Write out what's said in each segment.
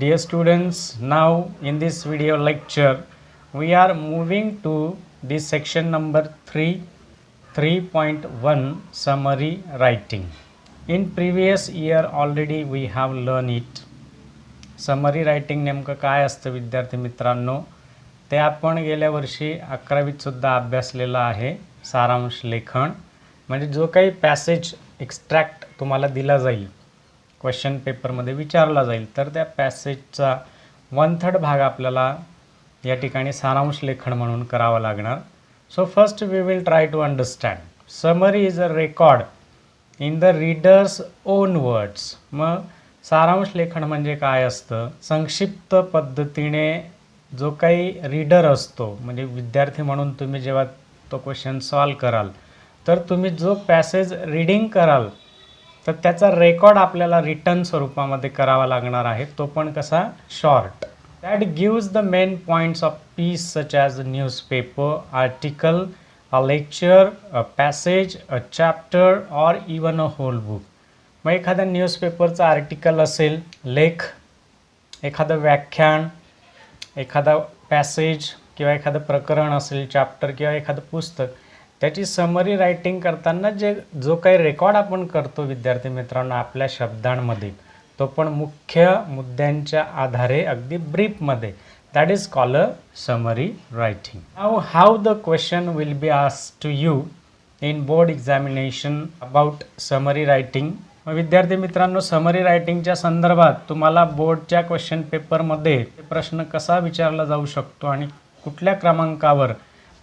Dear students, now in this video lecture we are moving to the section number 3, 3.1 summary writing. In previous year already we have learned it. Summary writing नेमकं काय असतं विद्यार्थी मित्रांनो, ते आपण गेल्या वर्षी 11वीत सुद्धा अभ्यासलेलं आहे. सारांश लेखन म्हणजे जो काही पॅसेज एक्स्ट्रॅक्ट तुम्हाला दिला जाईल, क्वेश्चन पेपरमध्ये विचारला जाईल, तर त्या पॅसेजचा 1/3 भाग आपल्याला या ठिकाणी सारांश लेखन म्हणून करावा लागणार. So first we will try to understand. Summary is a record in the reader's own words. मग सारांश लेखन म्हणजे काय असतं? संक्षिप्त पद्धतीने जो काही रीडर असतो, म्हणजे विद्यार्थी म्हणून तुम्ही जेव्हा तो क्वेश्चन सॉल्व कराल, तर तुम्ही जो पॅसेज रीडिंग कराल तर त्याचा रेकॉर्ड आपल्याला रिटर्न स्वरूपामध्ये करावा लागणार आहे. तो पण कसा? Short. That gives the main points of peace such as newspaper, article, a lecture, a passage, a chapter or even a whole book. मग एखाद्या न्यूजपेपरचं आर्टिकल असेल, लेख, एखादं व्याख्यान, एखादा पॅसेज किंवा एखादं प्रकरण असेल, चॅप्टर किंवा एखादं पुस्तक, त्याची समरी रायटिंग करताना जो काही रेकॉर्ड आपण करतो विद्यार्थी मित्रांनो आपल्या शब्दांमध्ये, तो पण मुख्य मुद्द्यांच्या आधारे अगदी ब्रीफमध्ये, that is called a summary writing. Now how the question will be asked to you in board examination about summary writing. विद्यार्थी मित्रांनो, समरी रायटिंगच्या संदर्भात तुम्हाला बोर्डच्या क्वेश्चन पेपरमध्ये प्रश्न कसा विचारला जाऊ शकतो आणि कुठल्या क्रमांकावर,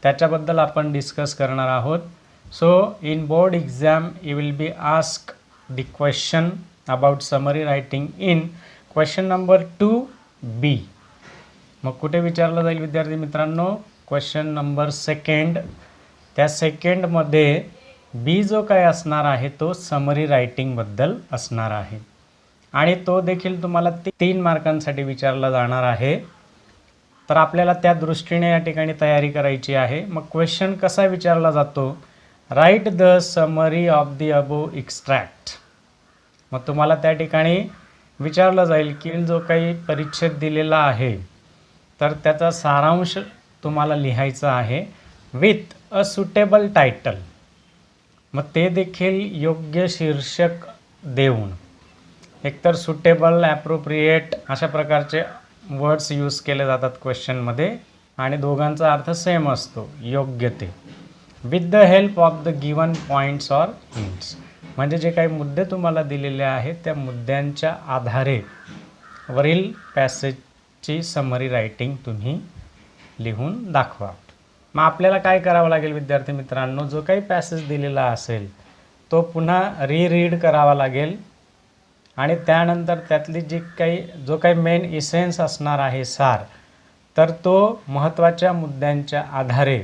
त्याच्याबद्दल आपण डिस्कस करणार आहोत. So in board exam you will be ask the question about summary writing in question number 2B. मग कुठे विचारलं जाईल विद्यार्थी मित्रांनो? Question number 2. त्या सेकंडमध्ये बी जो काय असणार आहे तो समरी रायटिंगबद्दल असणार आहे आणि तो देखील तुम्हाला 3 मार्कांसाठी विचारला जाणार आहे. तर आपल्याला त्या दृष्टीने या ठिकाणी तयारी करायची आहे. मग क्वेश्चन कसा विचारला जातो? Write the summary of the above extract. मग तुम्हाला त्या ठिकाणी विचारलं जाईल की जो काही परिच्छेद दिलेला आहे तर त्याचा सारांश तुम्हाला लिहायचा आहे विथ अ सुटेबल टायटल. मग ते देखील योग्य शीर्षक देऊन, एकतर सुटेबल, ॲप्रोप्रिएट अशा प्रकारचे वर्ड्स यूज केले जातात क्वेश्चनमध्ये आणि दोघांचा अर्थ सेम असतो, योग्य ते. With the help of the given points or hints. म्हणजे जे काही मुद्दे तुम्हाला दिलेले आहेत त्या मुद्द्यांच्या आधारे वरील पॅसेजची समरी रायटिंग तुम्ही लिहून दाखवा. मग आपल्याला काय करावं लागेल विद्यार्थी मित्रांनो? जो काही पॅसेज दिलेला असेल तो पुन्हा रीड करावा लागेल आणि त्यानंतर त्यातली जो काही मेन इसेन्स असणार आहे, सार, तर तो महत्त्वाच्या मुद्द्यांच्या आधारे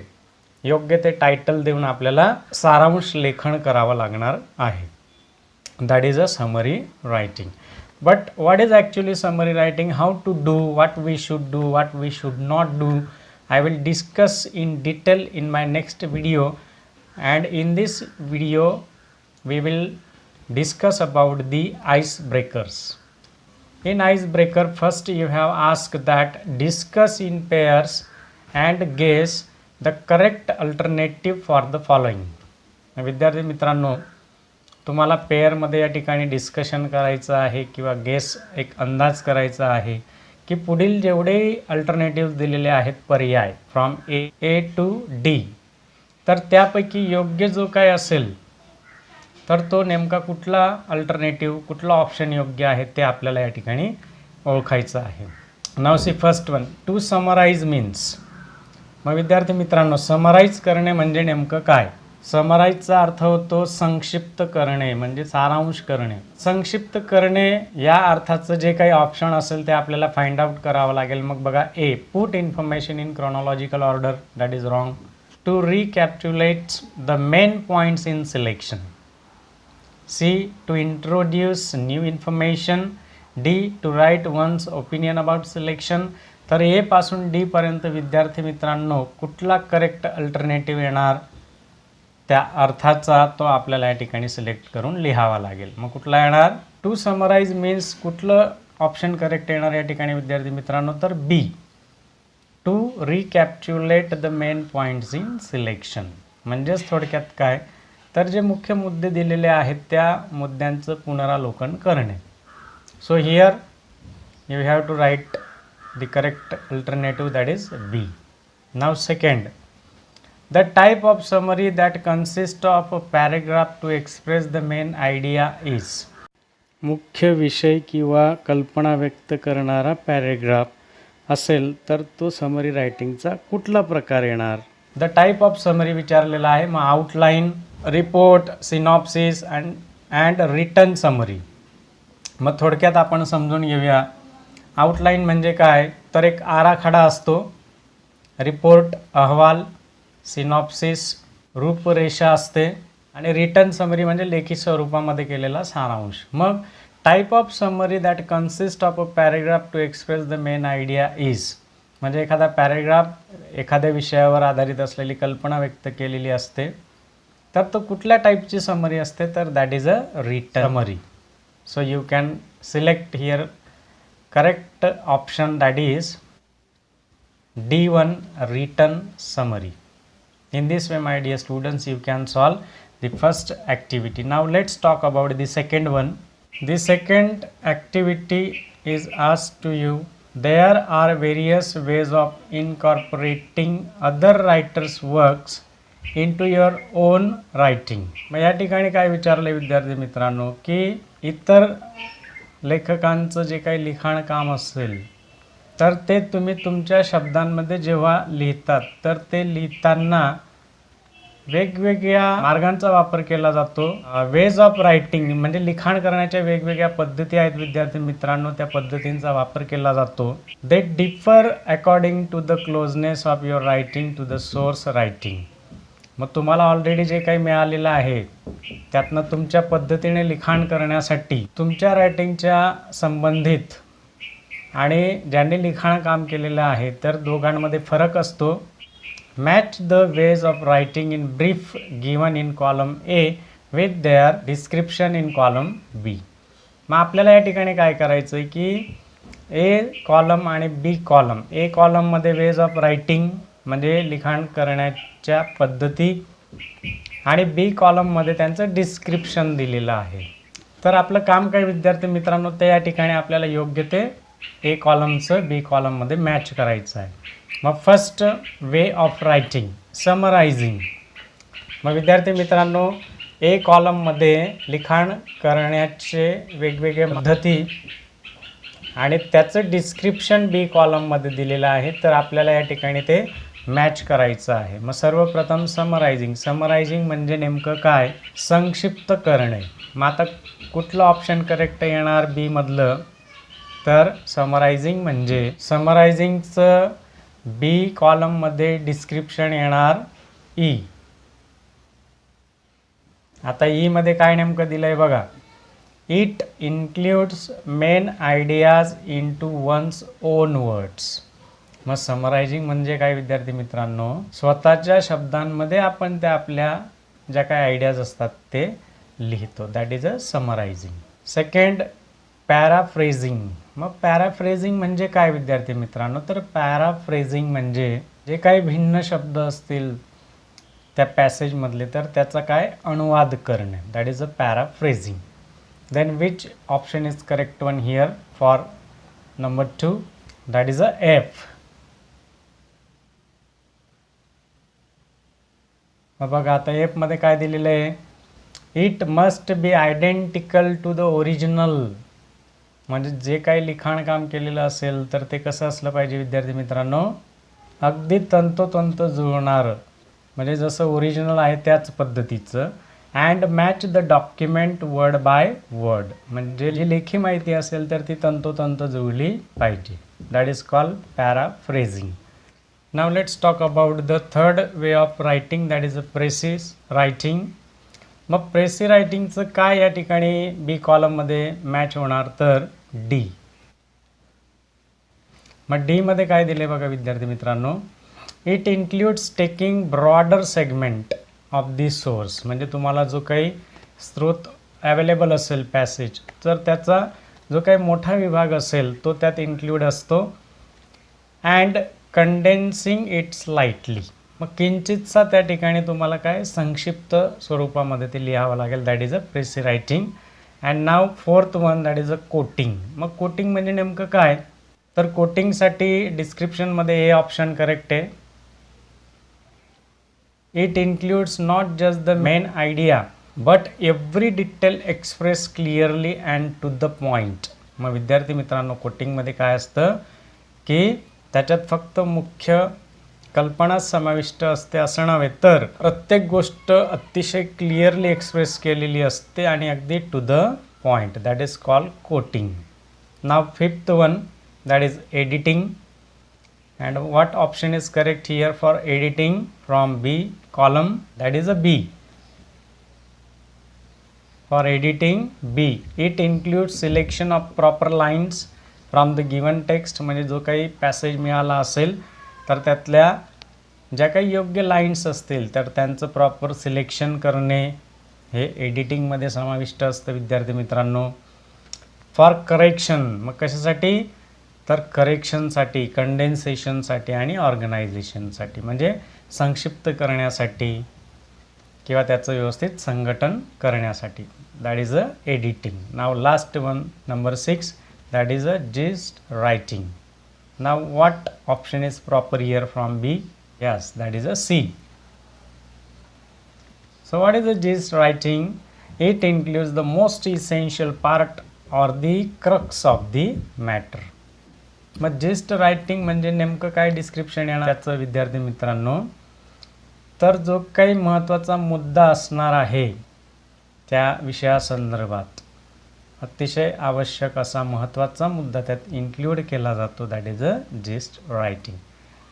योग्य ते टायटल देऊन आपल्याला सारांश लेखन करावं लागणार आहे. That is a summary writing. But what is actually summary writing? How to do, what we should do, what we should not do, I will discuss in detail in my next video, and in this video we will discuss about the icebreakers. In icebreaker, first you have asked that discuss in pairs and guess the correct alternative for the following. विद्यार्थी मित्रांनो, तुम्हाला पेअरमध्ये या ठिकाणी discussion करायचं आहे किंवा guess, एक अंदाज करायचा आहे की पुढील जेवढे अल्टरनेटिव्ह दिलेले आहेत पर्याय फ्रॉम ए टू डी, तर त्यापैकी योग्य जो काय असेल तर तो नेमका कुठला अल्टरनेटिव्ह, कुठला ऑप्शन योग्य आहे ते आपल्याला या ठिकाणी ओळखायचं आहे. Now see first one, to summarise means. मग विद्यार्थी मित्रांनो, समराईज करणे म्हणजे नेमकं काय? समराईजचा अर्थ होतो संक्षिप्त करणे, म्हणजे सारांश करणे. संक्षिप्त करणे या अर्थाचं जे काही ऑप्शन असेल ते आपल्याला फाइंड आउट करावं लागेल. मग बघा, A, put information in chronological order, that is wrong. To recapitulate the main points in selection. C, to introduce new information. D, to write one's opinion about selection. तर A पासून D पर्यंत विद्यार्थी मित्रांनो कुठला करेक्ट अल्टरनेटिव्ह येणार त्या अर्थाचा तो आपल्याला या ठिकाणी सिलेक्ट करून लिहावा लागेल. मग कुठला येणार? टू समराईज मीन्स कुठलं ऑप्शन करेक्ट येणार या ठिकाणी विद्यार्थी मित्रांनो? तर B, to recapitulate the main points in selection. म्हणजेच थोडक्यात काय, तर जे मुख्य मुद्दे दिलेले आहेत त्या मुद्द्यांचं पुनरावलोकन करणे. So here you have to write the correct alternative, that is B. Now second, the type of summary that consist of a paragraph to express the main idea is. मुख्य विषय किंवा कल्पना व्यक्त करणारा पॅरेग्राफ असेल तर तो समरी रायटिंगचा कुठला प्रकार येणार? द टाईप ऑफ समरी विचारलेला आहे. मग outline, report, synopsis and written summary. मग थोडक्यात आपण समजून घेऊया. आउटलाईन म्हणजे काय, तर एक आराखडा असतो. रिपोर्ट अहवाल, सिनॉप्सिस रूपरेषा असते आणि रिटन समरी म्हणजे लेखी स्वरूपामध्ये केलेला सारांश. मग type of summary that consist of a paragraph to express the main idea is, म्हणजे एखादा पॅरेग्राफ एखाद्या विषयावर आधारित असलेली कल्पना व्यक्त केलेली असते, तर तो कुठल्या टाईपची समरी असते, तर that is a return summary. So you can select here correct option, that is D1, written summary. In this way, my dear students, you can solve the first activity. Now let's talk about the second one. The second activity is asked to you. There are various ways of incorporating other writers' works into your own writing. मग या ठिकाणी काय विचारले विद्यार्थी मित्रांनो, की इतर लेखकांचं जे काही लिखाण काम असेल तर ते तुम्ही तुमच्या शब्दांमध्ये जेव्हा लिहितात तर ते लिहिताना वेगवेगळ्या मार्गांचा वापर केला जातो. वेज ऑफ रायटिंग म्हणजे लिखाण करण्याच्या वेगवेगळ्या पद्धती आहेत विद्यार्थी मित्रांनो, त्या पद्धतींचा वापर केला जातो. They differ according to the closeness of your writing to the source writing. मग तुम्हाला ऑलरेडी जे काही मिळालेलं आहे त्यातनं तुमच्या पद्धतीने लिखाण करण्यासाठी तुमच्या रायटिंगच्या संबंधित आणि ज्यांनी लिखाण काम केलेलं आहे तर दोघांमध्ये फरक असतो. Match the ways of writing in brief given in column A with their description in column B. मग आपल्याला या ठिकाणी काय करायचं आहे की ए कॉलम आणि बी कॉलम, ए कॉलममध्ये वेज ऑफ रायटिंग म्हणजे लिखाण करण्याच्या पद्धती आणि बी कॉलममध्ये त्यांचं डिस्क्रिप्शन दिलेलं आहे. तर आपलं काम काय विद्यार्थी मित्रांनो, ते या ठिकाणी आपल्याला योग्य ते ए कॉलमचं बी कॉलममध्ये मॅच करायचं आहे. मग फर्स्ट वे ऑफ रायटिंग, समरायझिंग. मग विद्यार्थी मित्रांनो, ए कॉलममध्ये लिखाण करण्याचे वेगवेगळे पद्धती आणि त्याचं डिस्क्रिप्शन बी कॉलममध्ये दिलेलं आहे, तर आपल्याला या ठिकाणी ते मॅच करायचं आहे. मग सर्वप्रथम समरायझिंग. समरायझिंग म्हणजे नेमकं काय, संक्षिप्त करणे. मग आता कुठलं ऑप्शन करेक्ट येणार बी मधलं, तर समरायझिंग म्हणजे समरायझिंगचं बी कॉलममध्ये डिस्क्रिप्शन येणार ई. आता ई मध्ये काय नेमकं दिलं आहे बघा, it includes main ideas in to one's own words. मग समरायझिंग म्हणजे काय विद्यार्थी मित्रांनो, स्वतःच्या शब्दांमध्ये आपण त्या आपल्या ज्या काही आयडियाज असतात ते लिहितो, that is a summarising. Second, paraphrasing. मग पॅराफ्रेझिंग म्हणजे काय विद्यार्थी मित्रांनो, तर पॅराफ्रेझिंग म्हणजे जे काही भिन्न शब्द असतील त्या पॅसेजमधले तर त्याचा काय अनुवाद करणे, that is a paraphrasing. Then which option is correct one here for number 2, that is a F. मग बघा आता एफ मध्ये काय दिलेलं आहे, it must be identical to the original. म्हणजे जे काही लिखाण काम केलेलं असेल तर ते कसं असलं पाहिजे विद्यार्थी मित्रांनो, अगदी तंतोतंत जुळणारं, म्हणजे जसं ओरिजिनल आहे त्याच पद्धतीचं. And match the document word by word, म्हणजे जी लेखी माहिती असेल तर ती तंतोतंत जुळली पाहिजे, that is called पॅराफ्रेझिंग. Now let's talk about the third way of writing, that is a precious writing. मग प्रेसी रायटिंगचं काय या ठिकाणी बी कॉलममध्ये मॅच होणार, तर डी. मग डी मध्ये काय दिले बघा विद्यार्थी मित्रांनो, it includes taking broader segment of the source. म्हणजे तुम्हाला जो काही स्रोत अवेलेबल असेल पॅसेज तर त्याचा जो काही मोठा विभाग असेल तो त्यात इन्क्लूड असतो. अँड कंडेन्सिंग इट स्लाइटली, मग किंचितसा त्या ठिकाणी तुम्हाला काय संक्षिप्त स्वरूपामध्ये ते लिहावं लागेल. That is a precis writing. And now fourth one, that is a quoting. मग कोटिंग म्हणजे नेमकं काय, तर कोटिंगसाठी डिस्क्रिप्शनमध्ये हे ऑप्शन करेक्ट आहे. It includes not just the main idea but every detail express clearly and to the point. मग विद्यार्थी मित्रांनो, कोटिंगमध्ये काय असतं की त्याच्यात फक्त मुख्य कल्पनाच समाविष्ट असते असं नव्हे, तर प्रत्येक गोष्ट अतिशय क्लिअरली एक्सप्रेस केलेली असते आणि अगदी to the point. That is called quoting. Now fifth one, that is editing. And what option is correct here for editing from B column? That is a B. For editing, B. It includes selection of proper lines from the given text. म्हणजे जो काही passage मिळाला असेल तर त्यातल्या ज्या काही योग्य लाईन्स असतील तर त्यांचं प्रॉपर सिलेक्शन करणे हे एडिटिंगमध्ये समाविष्ट असतं विद्यार्थी मित्रांनो. फॉर करेक्शन, मग कशासाठी, तर करेक्शनसाठी, कंडेन्सेशनसाठी आणि ऑर्गनायझेशनसाठी, म्हणजे संक्षिप्त करण्यासाठी किंवा त्याचं व्यवस्थित संघटन करण्यासाठी. That is a editing. Now last one, number 6, that is a gist writing. Now what option is proper here from B? Yes, that is a C. So what is a gist writing? It includes the most essential part or the crux of the matter. मग gist writing म्हणजे नेमकं काय description येणार त्याचं विद्यार्थी मित्रांनो, तर जो काही महत्त्वाचा मुद्दा असणार आहे त्या विषयासंदर्भात अतिशय आवश्यक असा महत्त्वाचा मुद्दा त्यात इन्क्लूड केला जातो. That is a gist writing.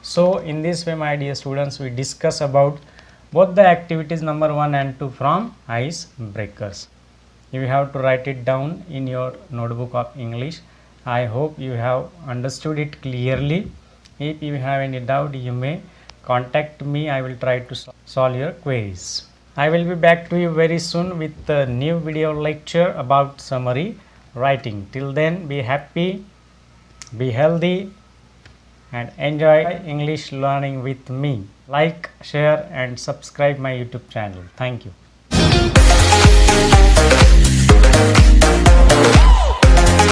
So in this way my dear students, we discuss about both the activities number 1 and 2 from ice breakers. You have to write it down in your notebook of English. I hope you have understood it clearly. If you have any doubt, you may contact me. I will try to solve your queries. I will be back to you very soon with a new video lecture about summary writing. Till then, be happy, be healthy, and enjoy English learning with me. Like, share and subscribe my YouTube channel. Thank you.